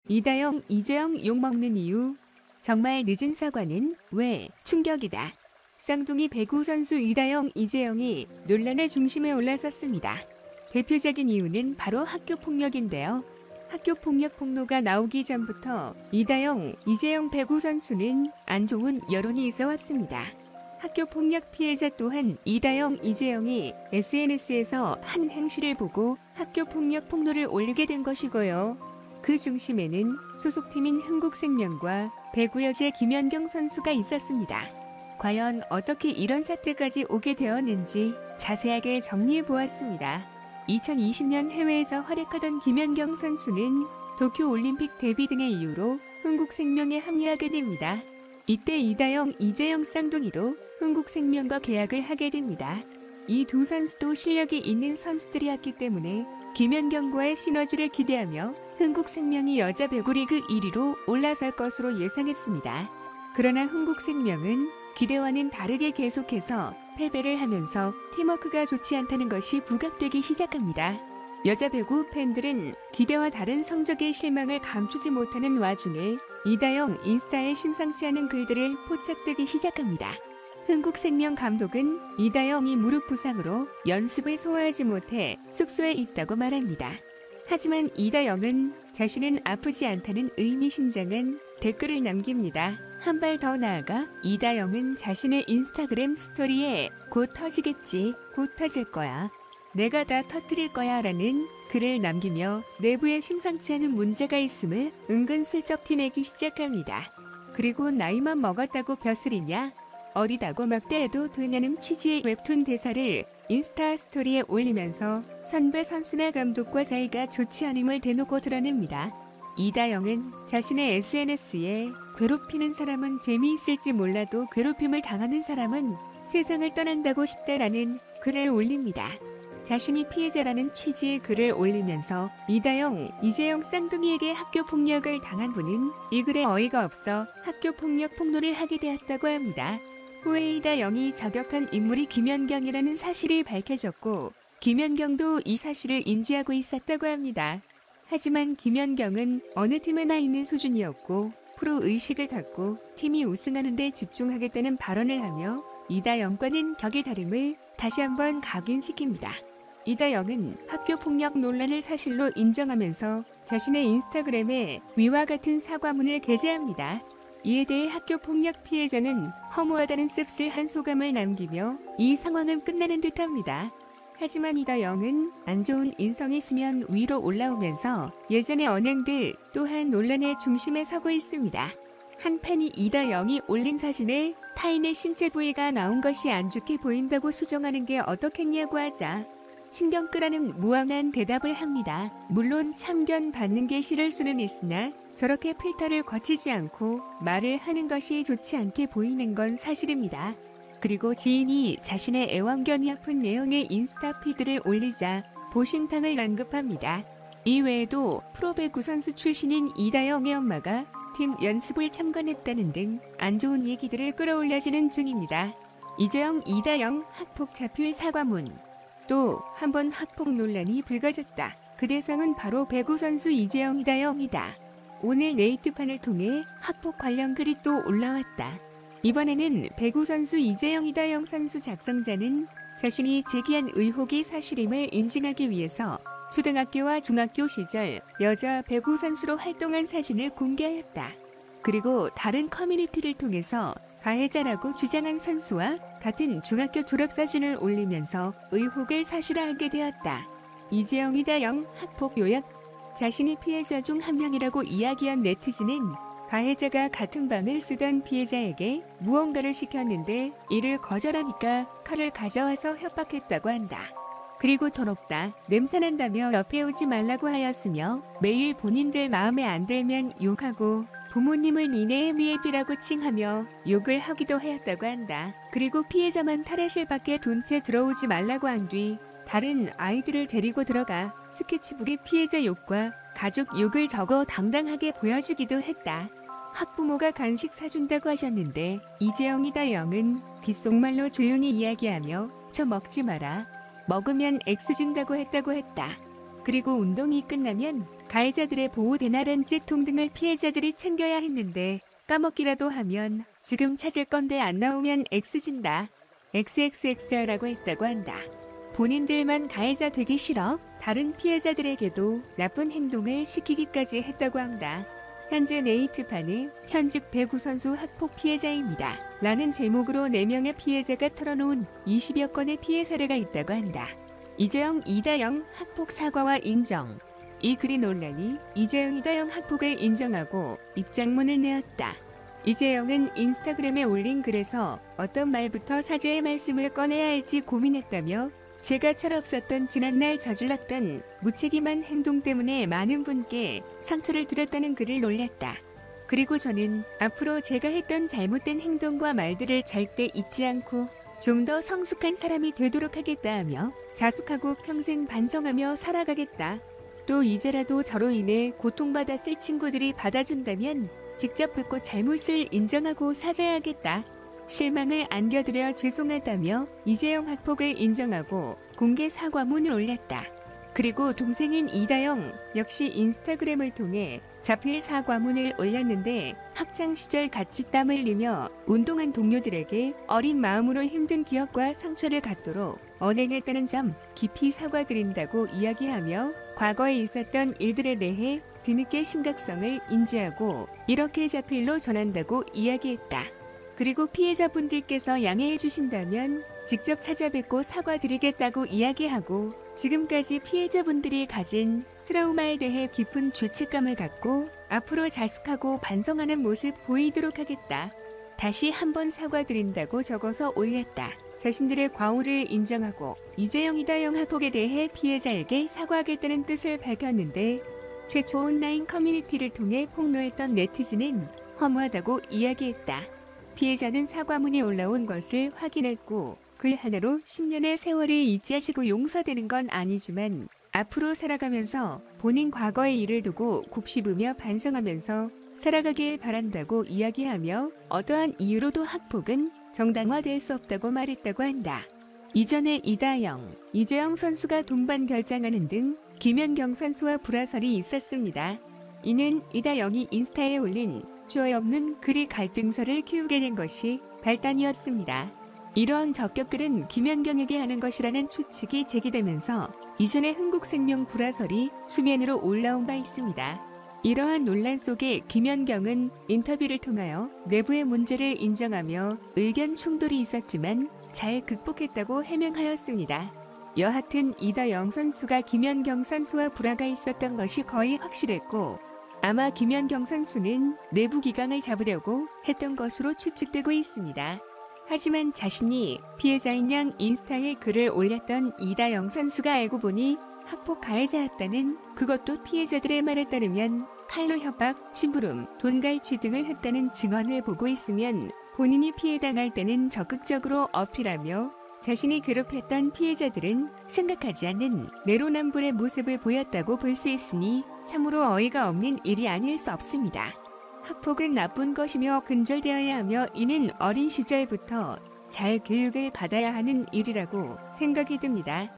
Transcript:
이다영, 이재영 욕먹는 이유. 정말 늦은 사과는 왜 충격이다. 쌍둥이 배구 선수 이다영, 이재영이 논란의 중심에 올라섰습니다. 대표적인 이유는 바로 학교 폭력인데요. 학교 폭력 폭로가 나오기 전부터 이다영, 이재영 배구 선수는 안 좋은 여론이 있어 왔습니다. 학교 폭력 피해자 또한 이다영, 이재영이 SNS에서 한 행실을 보고 학교 폭력 폭로를 올리게 된 것이고요. 그 중심에는 소속팀인 흥국생명과 배구 여제 김연경 선수가 있었습니다. 과연 어떻게 이런 사태까지 오게 되었는지 자세하게 정리해 보았습니다. 2020년 해외에서 활약하던 김연경 선수는 도쿄올림픽 데뷔 등의 이유로 흥국생명에 합류하게 됩니다. 이때 이다영, 이재영 쌍둥이도 흥국생명과 계약을 하게 됩니다. 이 두 선수도 실력이 있는 선수들이었기 때문에 김연경과의 시너지를 기대하며 흥국생명이 여자 배구 리그 1위로 올라설 것으로 예상했습니다. 그러나 흥국생명은 기대와는 다르게 계속해서 패배를 하면서 팀워크가 좋지 않다는 것이 부각되기 시작합니다. 여자 배구 팬들은 기대와 다른 성적의 실망을 감추지 못하는 와중에 이다영 인스타에 심상치 않은 글들을 포착되기 시작합니다. 흥국생명 감독은 이다영이 무릎 부상으로 연습을 소화하지 못해 숙소에 있다고 말합니다. 하지만 이다영은 자신은 아프지 않다는 의미심장한 댓글을 남깁니다. 한 발 더 나아가 이다영은 자신의 인스타그램 스토리에 곧 터지겠지, 곧 터질 거야, 내가 다 터뜨릴 거야 라는 글을 남기며 내부에 심상치 않은 문제가 있음을 은근슬쩍 티내기 시작합니다. 그리고 나이만 먹었다고 벼슬이냐? 어리다고 막대해도 되냐는 취지의 웹툰 대사를 인스타 스토리에 올리면서 선배 선수나 감독과 사이가 좋지 않음을 대놓고 드러냅니다. 이다영은 자신의 SNS에 괴롭히는 사람은 재미있을지 몰라도 괴롭힘을 당하는 사람은 세상을 떠난다고 싶다라는 글을 올립니다. 자신이 피해자라는 취지의 글을 올리면서 이다영, 이재영 쌍둥이에게 학교 폭력을 당한 분은 이 글에 어이가 없어 학교 폭력 폭로를 하게 되었다고 합니다. 후에 이다영이 저격한 인물이 김연경이라는 사실이 밝혀졌고 김연경도 이 사실을 인지하고 있었다고 합니다. 하지만 김연경은 어느 팀에나 있는 수준이었고 프로 의식을 갖고 팀이 우승하는 데 집중하겠다는 발언을 하며 이다영과는 격의 다름을 다시 한번 각인시킵니다. 이다영은 학교 폭력 논란을 사실로 인정하면서 자신의 인스타그램에 위와 같은 사과문을 게재합니다. 이에 대해 학교 폭력 피해자는 허무하다는 씁쓸한 소감을 남기며 이 상황은 끝나는 듯합니다. 하지만 이다영은 안 좋은 인성의 수면 위로 올라오면서 예전의 언행들 또한 논란의 중심에 서고 있습니다. 한 팬이 이다영이 올린 사진에 타인의 신체 부위가 나온 것이 안 좋게 보인다고 수정하는 게 어떻겠냐고 하자 신경 끄라는 무한한 대답을 합니다. 물론 참견 받는 게 싫을 수는 있으나 저렇게 필터를 거치지 않고 말을 하는 것이 좋지 않게 보이는 건 사실입니다. 그리고 지인이 자신의 애완견이 아픈 내용의 인스타 피드를 올리자 보신탕을 언급합니다. 이 외에도 프로배구 선수 출신인 이다영의 엄마가 팀 연습을 참관했다는 등 안 좋은 얘기들을 끌어올려지는 중입니다. 이재영, 이다영 학폭 자필 사과문. 또 한 번 학폭 논란이 불거졌다. 그 대상은 바로 배구 선수 이재영, 이다영이다. 오늘 네이트판을 통해 학폭 관련 글이 또 올라왔다. 이번에는 배구 선수 이재영, 이다영 선수 작성자는 자신이 제기한 의혹이 사실임을 인증하기 위해서 초등학교와 중학교 시절 여자 배구 선수로 활동한 사진을 공개하였다. 그리고 다른 커뮤니티를 통해서 가해자라고 주장한 선수와 같은 중학교 졸업사진을 올리면서 의혹을 사실화하게 되었다. 이재영, 이다영 학폭 요약. 자신이 피해자 중 한 명이라고 이야기한 네티즌은 가해자가 같은 방을 쓰던 피해자에게 무언가를 시켰는데 이를 거절하니까 칼을 가져와서 협박했다고 한다. 그리고 더럽다, 냄새난다며 옆에 오지 말라고 하였으며 매일 본인들 마음에 안 들면 욕하고 부모님을 니네 미애비라고 칭하며 욕을 하기도 하였다고 한다. 그리고 피해자만 탈의실 밖에 둔 채 들어오지 말라고 한 뒤 다른 아이들을 데리고 들어가 스케치북에 피해자 욕과 가족 욕을 적어 당당하게 보여주기도 했다. 학부모가 간식 사준다고 하셨는데 이재영, 이다영은 귓속말로 조용히 이야기하며 저 먹지 마라, 먹으면 X 준다고 했다. 그리고 운동이 끝나면 가해자들의 보호 대나란죄통 등을 피해자들이 챙겨야 했는데 까먹기라도 하면 지금 찾을 건데 안 나오면 X진다. XXX라고 했다고 한다. 본인들만 가해자 되기 싫어 다른 피해자들에게도 나쁜 행동을 시키기까지 했다고 한다. 현재 네이트판은 현직 배구 선수 학폭 피해자입니다. 라는 제목으로 4명의 피해자가 털어놓은 20여 건의 피해 사례가 있다고 한다. 이재영 이다영 학폭 사과와 인정. 이 글이 논란이 이재영 이다영 학폭을 인정하고 입장문을 내었다. 이재영은 인스타그램에 올린 글에서 어떤 말부터 사죄의 말씀을 꺼내야 할지 고민했다며 제가 철없었던 지난날 저질렀던 무책임한 행동 때문에 많은 분께 상처를 드렸다는 글을 올렸다. 그리고 저는 앞으로 제가 했던 잘못된 행동과 말들을 절대 잊지 않고 좀 더 성숙한 사람이 되도록 하겠다 하며 자숙하고 평생 반성하며 살아가겠다. 또 이제라도 저로 인해 고통받았을 친구들이 받아준다면 직접 뵙고 잘못을 인정하고 사죄하겠다. 실망을 안겨드려 죄송하다며 이재영 학폭을 인정하고 공개 사과문을 올렸다. 그리고 동생인 이다영 역시 인스타그램을 통해 자필 사과문을 올렸는데 학창시절 같이 땀 흘리며 운동한 동료들에게 어린 마음으로 힘든 기억과 상처를 갖도록 언행했다는 점 깊이 사과드린다고 이야기하며 과거에 있었던 일들에 대해 뒤늦게 심각성을 인지하고 이렇게 자필로 전한다고 이야기했다. 그리고 피해자분들께서 양해해 주신다면 직접 찾아뵙고 사과드리겠다고 이야기하고 지금까지 피해자분들이 가진 트라우마에 대해 깊은 죄책감을 갖고 앞으로 자숙하고 반성하는 모습 보이도록 하겠다. 다시 한번 사과드린다고 적어서 올렸다. 자신들의 과오를 인정하고 이재영 이다영 학폭에 대해 피해자에게 사과하겠다는 뜻을 밝혔는데 최초 온라인 커뮤니티를 통해 폭로했던 네티즌은 허무하다고 이야기했다. 피해자는 사과문이 올라온 것을 확인했고 글 하나로 10년의 세월이 잊혀지고 용서되는 건 아니지만 앞으로 살아가면서 본인 과거의 일을 두고 곱씹으며 반성하면서 살아가길 바란다고 이야기하며 어떠한 이유로도 학폭은 정당화될 수 없다고 말했다고 한다. 이전에 이다영, 이재영 선수가 동반 결장하는 등 김연경 선수와 불화설이 있었습니다. 이는 이다영이 인스타에 올린 주어 없는 글이 갈등설을 키우게 된 것이 발단이었습니다. 이러한 적격글은 김연경에게 하는 것이라는 추측이 제기되면서 이전의 흥국생명 불화설이 수면으로 올라온 바 있습니다. 이러한 논란 속에 김연경은 인터뷰를 통하여 내부의 문제를 인정하며 의견 충돌이 있었지만 잘 극복했다고 해명하였습니다. 여하튼 이다영 선수가 김연경 선수와 불화가 있었던 것이 거의 확실했고 아마 김연경 선수는 내부 기강을 잡으려고 했던 것으로 추측되고 있습니다. 하지만 자신이 피해자인 양 인스타에 글을 올렸던 이다영 선수가 알고 보니 학폭 가해자였다는 그것도 피해자들의 말에 따르면 칼로 협박, 심부름, 돈갈취 등을 했다는 증언을 보고 있으면 본인이 피해당할 때는 적극적으로 어필하며 자신이 괴롭혔던 피해자들은 생각하지 않는 내로남불의 모습을 보였다고 볼 수 있으니 참으로 어이가 없는 일이 아닐 수 없습니다. 학폭은 나쁜 것이며 근절되어야 하며 이는 어린 시절부터 잘 교육을 받아야 하는 일이라고 생각이 듭니다.